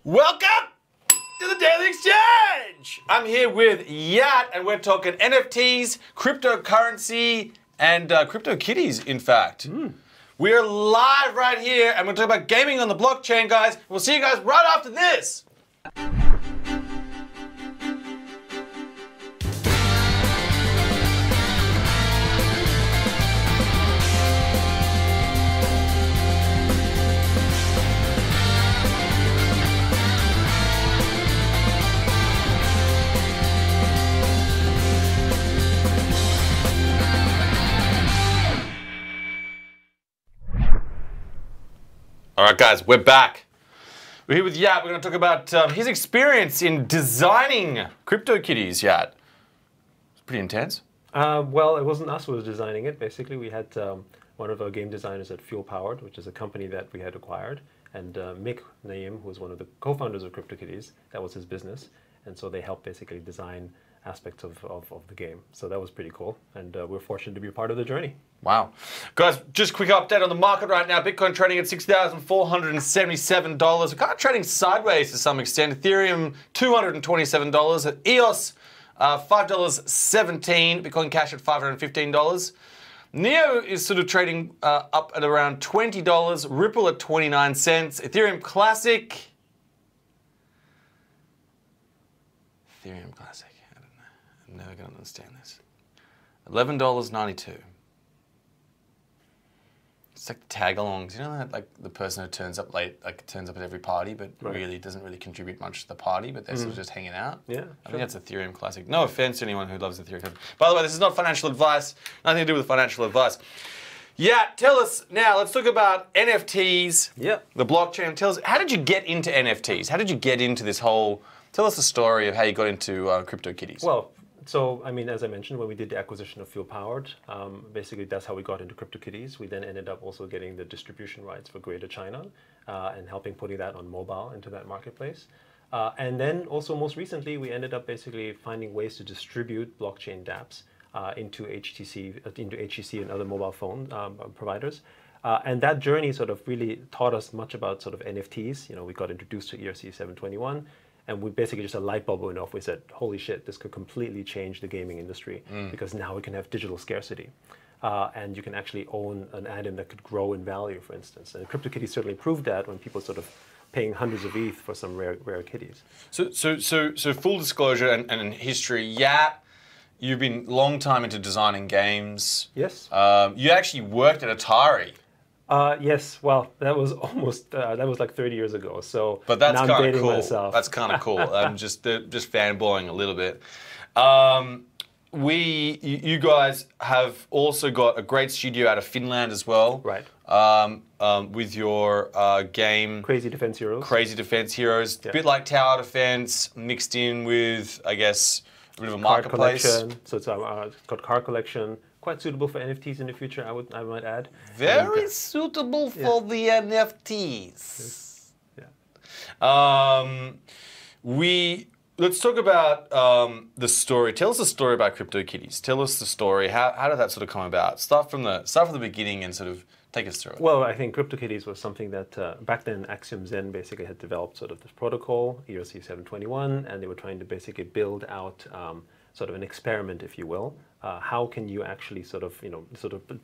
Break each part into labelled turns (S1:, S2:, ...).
S1: Welcome to the Daily Exchange! I'm here with Yat, and we're talking NFTs, cryptocurrency, and crypto kitties, in fact. We're live right here, and we're talking about gaming on the blockchain, guys. We'll see you guys right after this. All right, guys, we're back. We're here with Yat. We're going to talk about his experience in designing CryptoKitties, Yat. It's pretty intense.
S2: Well, it wasn't us who was designing it. Basically, we had one of our game designers at Fuel Powered, which is a company that we had acquired, and Mick Naim, who was one of the co-founders of CryptoKitties, that was his business, and so they helped basically design aspects of the game. So that was pretty cool, and we're fortunate to be a part of the journey.
S1: Wow. Guys, just a quick update on the market right now. Bitcoin trading at $6,477. We're kind of trading sideways to some extent. Ethereum, $227. EOS, $5.17. Bitcoin Cash at $515. Neo is sort of trading up at around $20. Ripple at 29 cents. Ethereum Classic. Ethereum Classic. I don't know. I'm never going to understand this. $11.92. It's like the tag-alongs, you know, that, like the person who turns up late, like turns up at every party, but really doesn't really contribute much to the party, but they're sort of just hanging out.
S2: Yeah,
S1: I think that's Ethereum Classic. No offense to anyone who loves Ethereum Classic. By the way, this is not financial advice. Nothing to do with financial advice. Yeah, tell us now. Let's talk about NFTs.
S2: Yeah.
S1: The blockchain. Tell us, how did you get into NFTs? How did you get into this whole? Tell us the story of how you got into CryptoKitties.
S2: Well. So, I mean, as I mentioned, when we did the acquisition of Fuel Powered, basically that's how we got into CryptoKitties. We then ended up also getting the distribution rights for Greater China and helping putting that on mobile into that marketplace. And then also most recently, we ended up basically finding ways to distribute blockchain dApps into HTC and other mobile phone providers. And that journey sort of really taught us much about sort of NFTs. You know, we got introduced to ERC 721. And we basically just a light bulb went off. We said, holy shit, this could completely change the gaming industry because now we can have digital scarcity. And you can actually own an item that could grow in value, for instance. And CryptoKitties certainly proved that when people sort of paying hundreds of ETH for some rare kitties.
S1: So full disclosure and history, Yat, you've been long time into designing games.
S2: Yes.
S1: You actually worked at Atari.
S2: Yes, well, that was almost, that was like 30 years ago, so
S1: but that's
S2: now I'm dating
S1: cool.
S2: myself.
S1: That's kind of cool. I'm just fanboying a little bit. You guys have also got a great studio out of Finland as well.
S2: Right.
S1: With your game...
S2: Crazy Defense Heroes.
S1: Crazy Defense Heroes.
S2: Yeah.
S1: A bit like Tower Defense, mixed in with, I guess, a bit of a marketplace.
S2: Collection. So it's got card collection. Quite suitable for NFTs in the future, I might add.
S1: Very suitable for the NFTs.
S2: Yeah.
S1: Let's talk about the story. Tell us the story about CryptoKitties. Tell us the story. How did that sort of come about? Start from the beginning and sort of take us through it.
S2: Well, I think CryptoKitties was something that back then Axiom Zen basically had developed sort of this protocol, ERC 721, and they were trying to basically build out sort of an experiment, if you will. How can you actually sort of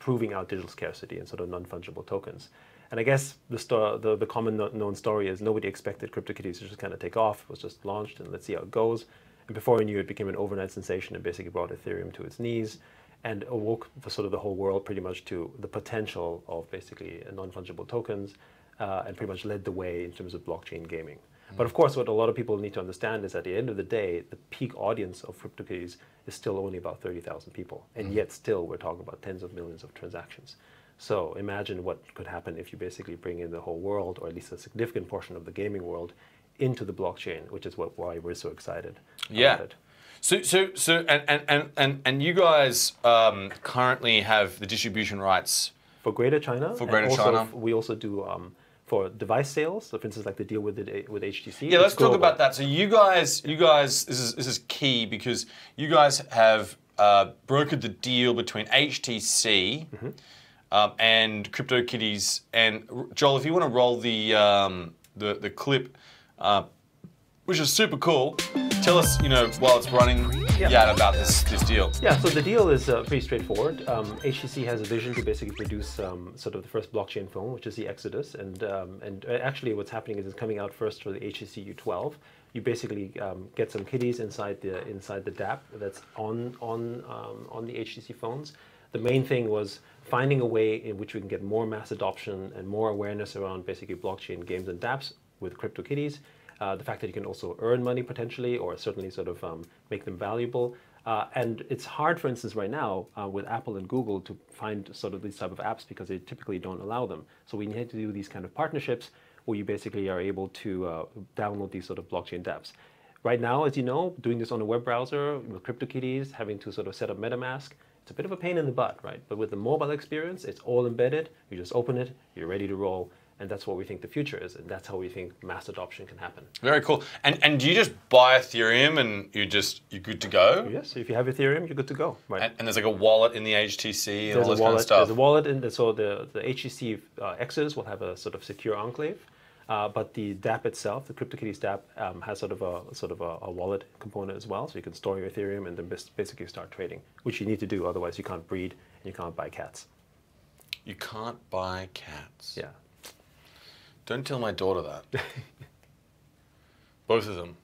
S2: proving out digital scarcity and sort of non-fungible tokens? And I guess the common known story is nobody expected CryptoKitties to just kind of take off. It was just launched and let's see how it goes. And before we knew it, became an overnight sensation and basically brought Ethereum to its knees and awoke sort of the whole world pretty much to the potential of basically non-fungible tokens and pretty much led the way in terms of blockchain gaming. But of course, what a lot of people need to understand is at the end of the day, the peak audience of CryptoKitties is still only about 30,000 people. And yet still, we're talking about tens of millions of transactions. So imagine what could happen if you basically bring in the whole world, or at least a significant portion of the gaming world, into the blockchain, which is why we're so excited about it.
S1: And you guys currently have the distribution rights
S2: for Greater China.
S1: For Greater China.
S2: We also do for device sales, so for instance, like the deal with HTC.
S1: Yeah, let's talk about that. So you guys, this is key because you guys have brokered the deal between HTC and CryptoKitties. And Joel, if you want to roll the clip which is super cool. Tell us, while it's running, about this deal.
S2: Yeah, so the deal is pretty straightforward. HTC has a vision to basically produce sort of the first blockchain phone, which is the Exodus, and actually what's happening is it's coming out first for the HTC U12. You basically get some kitties inside the DApp that's on the HTC phones. The main thing was finding a way in which we can get more mass adoption and more awareness around basically blockchain games and dApps with CryptoKitties. The fact that you can also earn money potentially, or certainly sort of make them valuable. And it's hard, for instance, right now with Apple and Google to find sort of these type of apps because they typically don't allow them. So we need to do these kind of partnerships where you basically are able to download these sort of blockchain dApps. Right now, as you know, doing this on a web browser with CryptoKitties, having to sort of set up MetaMask, it's a bit of a pain in the butt, right? But with the mobile experience, it's all embedded. You just open it, you're ready to roll. And that's what we think the future is, and that's how we think mass adoption can happen.
S1: Very cool. And do you just buy Ethereum and you're good to go?
S2: Yes, so if you have Ethereum, you're good to go. Right.
S1: And there's like a wallet in the HTC and all this kind of stuff.
S2: There's a wallet, so the HTC Exodus will have a sort of secure enclave, but the dApp itself, the CryptoKitties dApp, has sort of a wallet component as well, so you can store your Ethereum and then basically start trading, which you need to do, otherwise you can't breed and you can't buy cats.
S1: You can't buy cats?
S2: Yeah.
S1: Don't tell my daughter that. Both of them.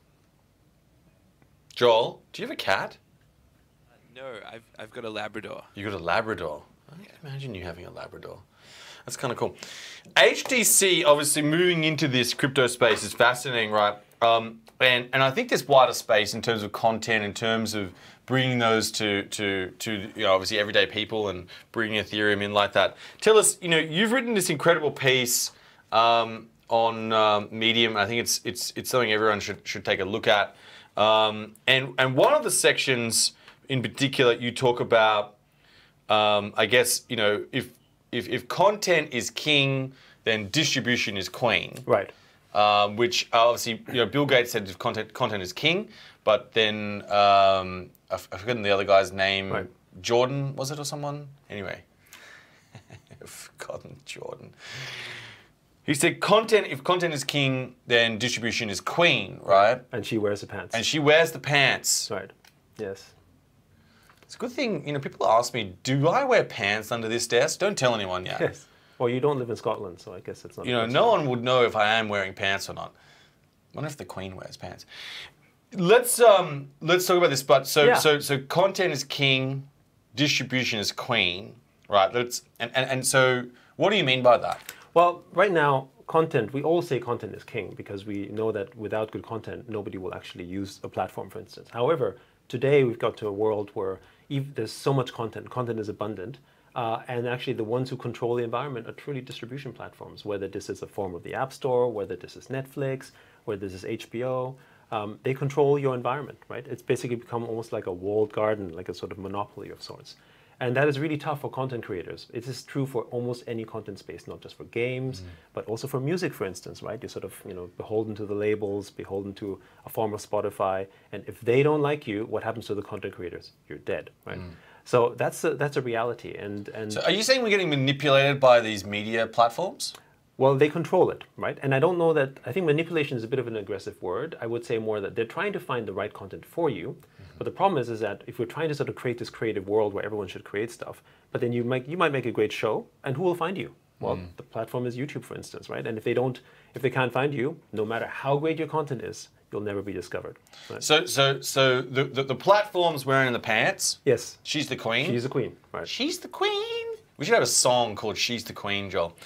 S1: Joel, do you have a cat?
S3: No, I've got a Labrador.
S1: You got a Labrador? I can imagine you having a Labrador. That's kind of cool. HTC, obviously, moving into this crypto space is fascinating, right? And I think there's wider space in terms of content, in terms of bringing those to obviously everyday people and bringing Ethereum in like that. Tell us, you've written this incredible piece on Medium. I think it's something everyone should take a look at. And one of the sections in particular, you talk about, I guess, if content is king, then distribution is queen.
S2: Right.
S1: Which obviously, Bill Gates said if content is king, but then I've forgotten the other guy's name.
S2: Right.
S1: Jordan, was it, or someone? Anyway, I've forgotten Jordan. He said, if content is king, then distribution is queen, right?
S2: And she wears the pants.
S1: And she wears the pants.
S2: Right. Yes.
S1: It's a good thing, people ask me, do I wear pants under this desk? Don't tell anyone yet.
S2: Yes. Well, you don't live in Scotland, so I guess it's not.
S1: No one would know if I am wearing pants or not. I wonder if the Queen wears pants. Let's talk about this. But so content is king, distribution is queen, right? And so what do you mean by that?
S2: Well, right now, content, we all say content is king because we know that without good content, nobody will actually use a platform, for instance. However, today we've got to a world where there's so much content is abundant, and actually the ones who control the environment are truly distribution platforms, whether this is a form of the App Store, whether this is Netflix, whether this is HBO. They control your environment, right? It's basically become almost like a walled garden, like a sort of monopoly of sorts. And that is really tough for content creators. It is true for almost any content space, not just for games, but also for music, for instance, right? You're sort of, beholden to the labels, beholden to a form of Spotify. And if they don't like you, what happens to the content creators? You're dead, right? So that's a reality. And
S1: so are you saying we're getting manipulated by these media platforms?
S2: Well, they control it, right? And I don't know that, I think manipulation is a bit of an aggressive word. I would say more that they're trying to find the right content for you. But the problem is that if we're trying to sort of create this creative world where everyone should create stuff, but then you might make a great show, and who will find you? Well, the platform is YouTube, for instance, right? And if they can't find you, no matter how great your content is, you'll never be discovered. Right?
S1: So the platform's wearing the pants.
S2: Yes.
S1: She's the queen.
S2: She's the queen, right?
S1: She's the queen. We should have a song called "She's the Queen," Joel.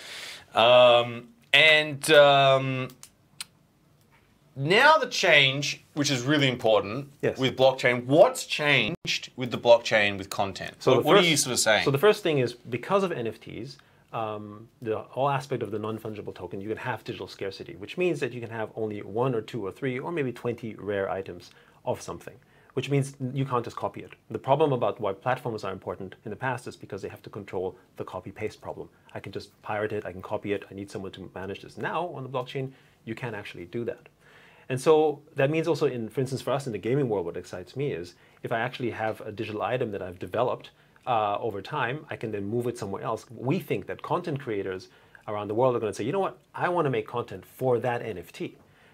S1: Now the change, which is really important with blockchain, what's changed with the blockchain with content? So what are you sort of saying?
S2: So the first thing is, because of NFTs, the whole aspect of the non-fungible token, you can have digital scarcity, which means that you can have only 1 or 2 or 3 or maybe 20 rare items of something, which means you can't just copy it. The problem about why platforms are important in the past is because they have to control the copy-paste problem. I can just pirate it, I can copy it, I need someone to manage this. Now, on the blockchain, you can actually do that. And so that means also, for instance, for us in the gaming world, what excites me is if I actually have a digital item that I've developed over time, I can then move it somewhere else. We think that content creators around the world are going to say, you know what, I want to make content for that NFT.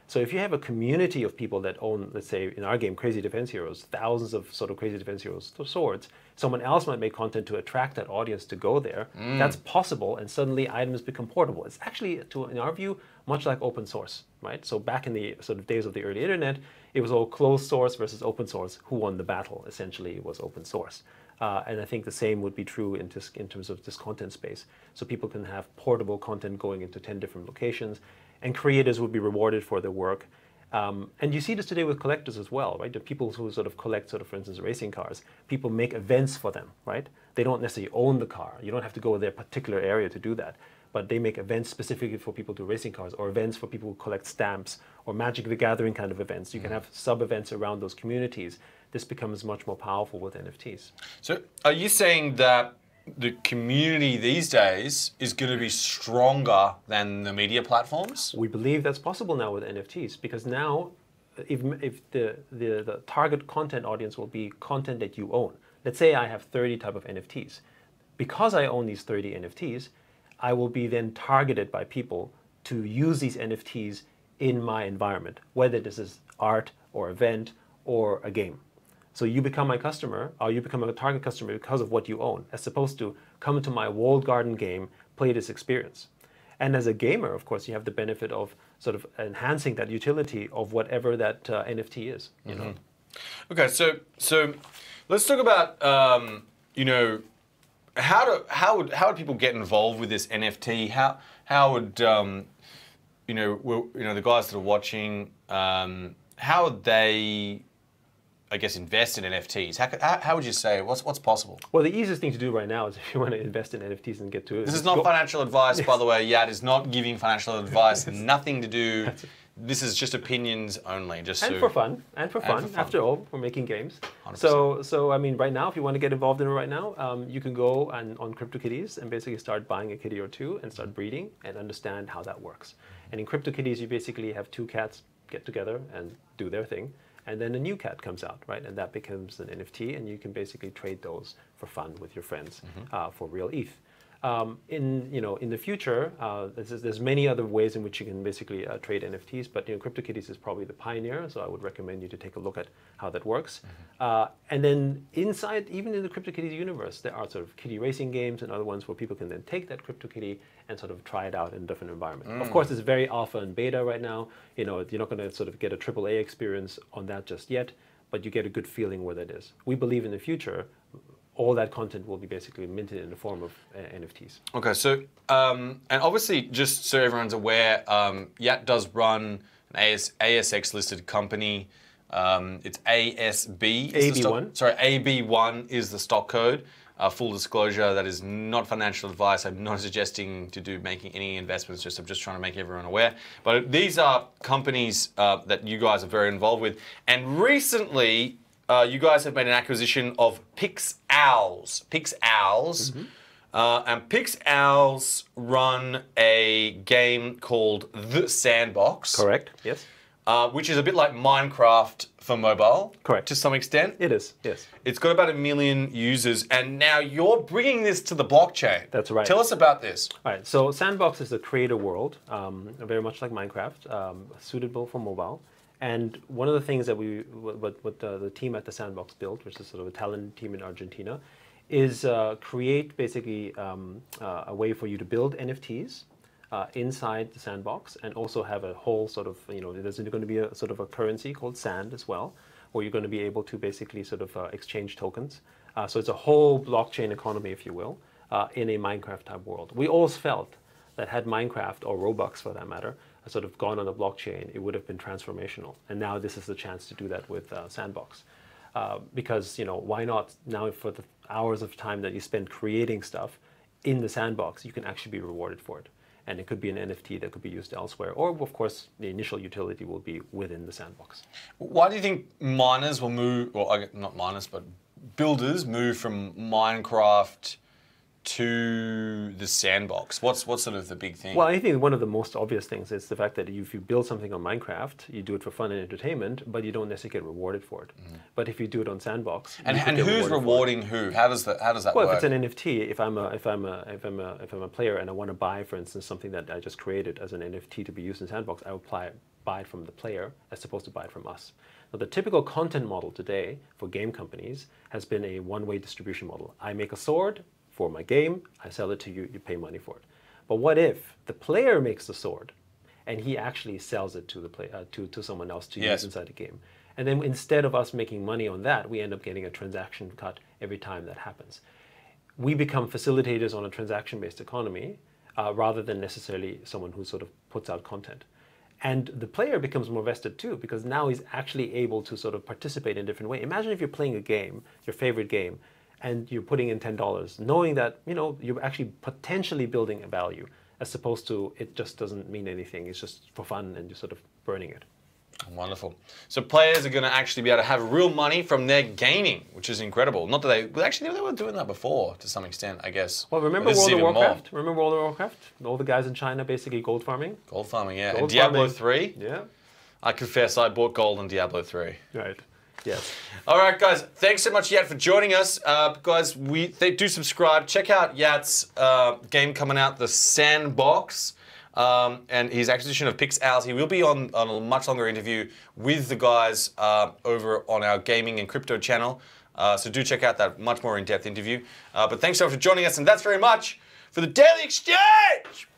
S2: So if you have a community of people that own, let's say in our game, Crazy Defense Heroes, thousands of sort of Crazy Defense Heroes swords, someone else might make content to attract that audience to go there. That's possible, and suddenly items become portable. It's actually, in our view, much like open source, right? So back in the sort of days of the early internet, it was all closed source versus open source. Who won the battle? Essentially, it was open source. And I think the same would be true in terms of this content space. So people can have portable content going into 10 different locations, and creators would be rewarded for their work. And you see this today with collectors as well, right? The people who sort of collect, sort of, for instance, racing cars, people make events for them, right? They don't necessarily own the car. You don't have to go to their particular area to do that. But they make events specifically for people to racing cars, or events for people who collect stamps, or Magic the Gathering kind of events. You can have sub-events around those communities. This becomes much more powerful with NFTs.
S1: So are you saying that the community these days is going to be stronger than the media platforms?
S2: We believe that's possible now with NFTs, because now if the target content audience will be content that you own. Let's say I have 30 type of NFTs. Because I own these 30 NFTs, I will be then targeted by people to use these NFTs in my environment, whether this is art or event or a game. So you become my customer, or you become a target customer because of what you own, as opposed to come into my walled garden game, play this experience. And as a gamer, of course, you have the benefit of sort of enhancing that utility of whatever that NFT is. You know.
S1: Okay, so let's talk about you know, how would people get involved with this NFT? How would you know the guys that are watching, how would they, I guess, invest in NFTs? How would you say what's possible?
S2: Well, the easiest thing to do right now is if you want to invest in NFTs and get to it.
S1: This is not financial advice, by the way. Yat is not giving financial advice. Nothing to do. This is just opinions only. Just
S2: and for fun. After all, we're making games.
S1: 100%.
S2: So I mean, right now, if you want to get involved in it right now, you can go on CryptoKitties and basically start buying a kitty or two and start breeding and understand how that works. And in CryptoKitties, you basically have two cats get together and do their thing. And then a new cat comes out, right? And that becomes an NFT, and you can basically trade those for fun with your friends for real ETH. In the future, there's many other ways in which you can basically trade NFTs, but CryptoKitties is probably the pioneer, so I would recommend you to take a look at how that works. And then inside, even in the CryptoKitties universe, there are sort of kitty racing games and other ones where people can then take that CryptoKitty and sort of try it out in a different environment. Of course, it's very alpha and beta right now. You're not going to sort of get a AAA experience on that just yet, but you get a good feeling where that is. We believe in the future, all that content will be basically minted in the form of NFTs. Okay,
S1: so, and obviously, just so everyone's aware, Yat does run an ASX-listed company. It's ASB.
S2: AB1.
S1: Sorry, AB1 is the stock code. Full disclosure, that is not financial advice. I'm not suggesting to making any investments. I'm just trying to make everyone aware. But these are companies that you guys are very involved with. And recently, you guys have made an acquisition of PixOwls. And PixOwls run a game called The Sandbox.
S2: Correct, yes.
S1: Which is a bit like Minecraft for mobile.
S2: Correct.
S1: To some extent.
S2: It is, yes.
S1: It's got about 1 million users, and now you're bringing this to the blockchain.
S2: That's right.
S1: Tell us about this.
S2: All right, so Sandbox is a creator world, very much like Minecraft, suitable for mobile. And one of the things that the team at the Sandbox built, which is sort of a talented team in Argentina, is create basically a way for you to build NFTs inside the Sandbox, and also have a whole sort of, there's going to be a sort of a currency called Sand as well, where you're going to be able to basically sort of exchange tokens. So it's a whole blockchain economy, if you will, in a Minecraft type world. We always felt that had Minecraft, or Roblox for that matter, sort of gone on the blockchain, it would have been transformational. And now this is the chance to do that with Sandbox. Because, why not now, for the hours of time that you spend creating stuff in the Sandbox, you can actually be rewarded for it. And it could be an NFT that could be used elsewhere. Or, of course, the initial utility will be within the Sandbox.
S1: Why do you think miners will move, well, not miners, but builders move from Minecraft to the Sandbox? What's sort of the big thing?
S2: Well, I think one of the most obvious things is the fact that if you build something on Minecraft, you do it for fun and entertainment, but you don't necessarily get rewarded for it. But if you do it on Sandbox,
S1: and who's rewarding who? How does that work?
S2: Well, if it's an NFT, if I'm a player and I want to buy, for instance, something that I just created as an NFT to be used in Sandbox, I will buy buy it from the player as opposed to buy it from us. Now, the typical content model today for game companies has been a one-way distribution model. I make a sword for my game, I sell it to you, you pay money for it. But what if the player makes the sword and he actually sells it to the to someone else to use inside the game? And then instead of us making money on that, we end up getting a transaction cut every time that happens. We become facilitators on a transaction-based economy rather than necessarily someone who sort of puts out content. And the player becomes more vested too, because now he's actually able to sort of participate in a different way. Imagine if you're playing a game, your favorite game, and you're putting in $10, knowing that you're actually potentially building a value, as opposed to it just doesn't mean anything. It's just for fun and you're sort of burning it.
S1: Wonderful. So players are going to actually be able to have real money from their gaming, which is incredible. Not that they were doing that before to some extent, I guess.
S2: Well, remember World of Warcraft? Remember World of Warcraft? All the guys in China basically gold farming?
S1: Gold farming, yeah. And Diablo 3?
S2: Yeah.
S1: I confess I bought gold in Diablo 3.
S2: Right. Yes.
S1: All right, guys. Thanks so much, Yat, for joining us. Guys, do subscribe. Check out Yat's game coming out, The Sandbox. And his acquisition of PixOurs. He will be on a much longer interview with the guys over on our gaming and crypto channel. So do check out that much more in-depth interview. But thanks so much for joining us, and that's very much for the Daily Exchange!